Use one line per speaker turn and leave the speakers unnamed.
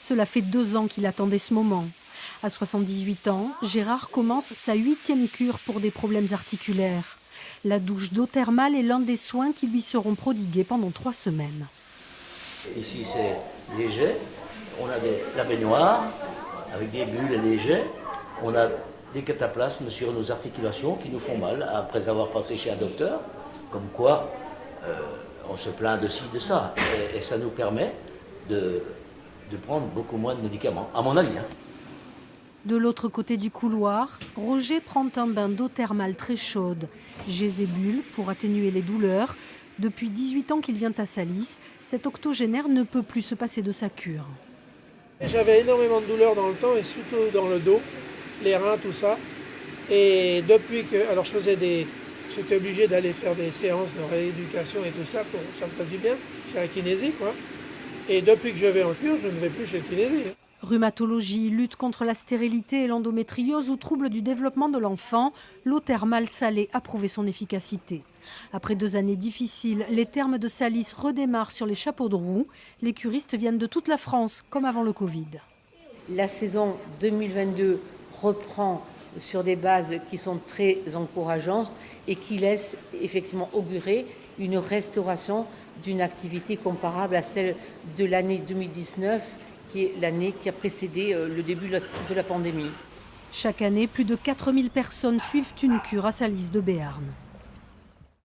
Cela fait 2 ans qu'il attendait ce moment. À 78 ans, Gérard commence sa 8e cure pour des problèmes articulaires. La douche d'eau thermale est l'un des soins qui lui seront prodigués pendant 3 semaines.
Ici c'est léger, on a la baignoire avec des bulles légers, on a des cataplasmes sur nos articulations qui nous font mal après avoir passé chez un docteur, comme quoi on se plaint de ci, de ça, et ça nous permet de prendre beaucoup moins de médicaments, à mon avis.
De l'autre côté du couloir, Roger prend un bain d'eau thermale très chaude. Gézébule pour atténuer les douleurs. Depuis 18 ans qu'il vient à Salis, cet octogénaire ne peut plus se passer de sa cure.
J'avais énormément de douleurs dans le temps et surtout dans le dos, les reins, tout ça. Et depuis que... Alors j'étais obligé d'aller faire des séances de rééducation et tout ça pour que ça me fasse du bien, chez la kinésie, quoi. Et depuis que je vais en cure, je ne vais plus chez le kinésie.
Rhumatologie, lutte contre la stérilité et l'endométriose ou troubles du développement de l'enfant, l'eau thermale salée a prouvé son efficacité. Après 2 années difficiles, les thermes de Salis redémarrent sur les chapeaux de roue. Les curistes viennent de toute la France, comme avant le Covid.
La saison 2022 reprend sur des bases qui sont très encourageantes et qui laissent effectivement augurer une restauration d'une activité comparable à celle de l'année 2019, qui est l'année qui a précédé le début de la pandémie.
Chaque année, plus de 4000 personnes suivent une cure à Salis de Béarn.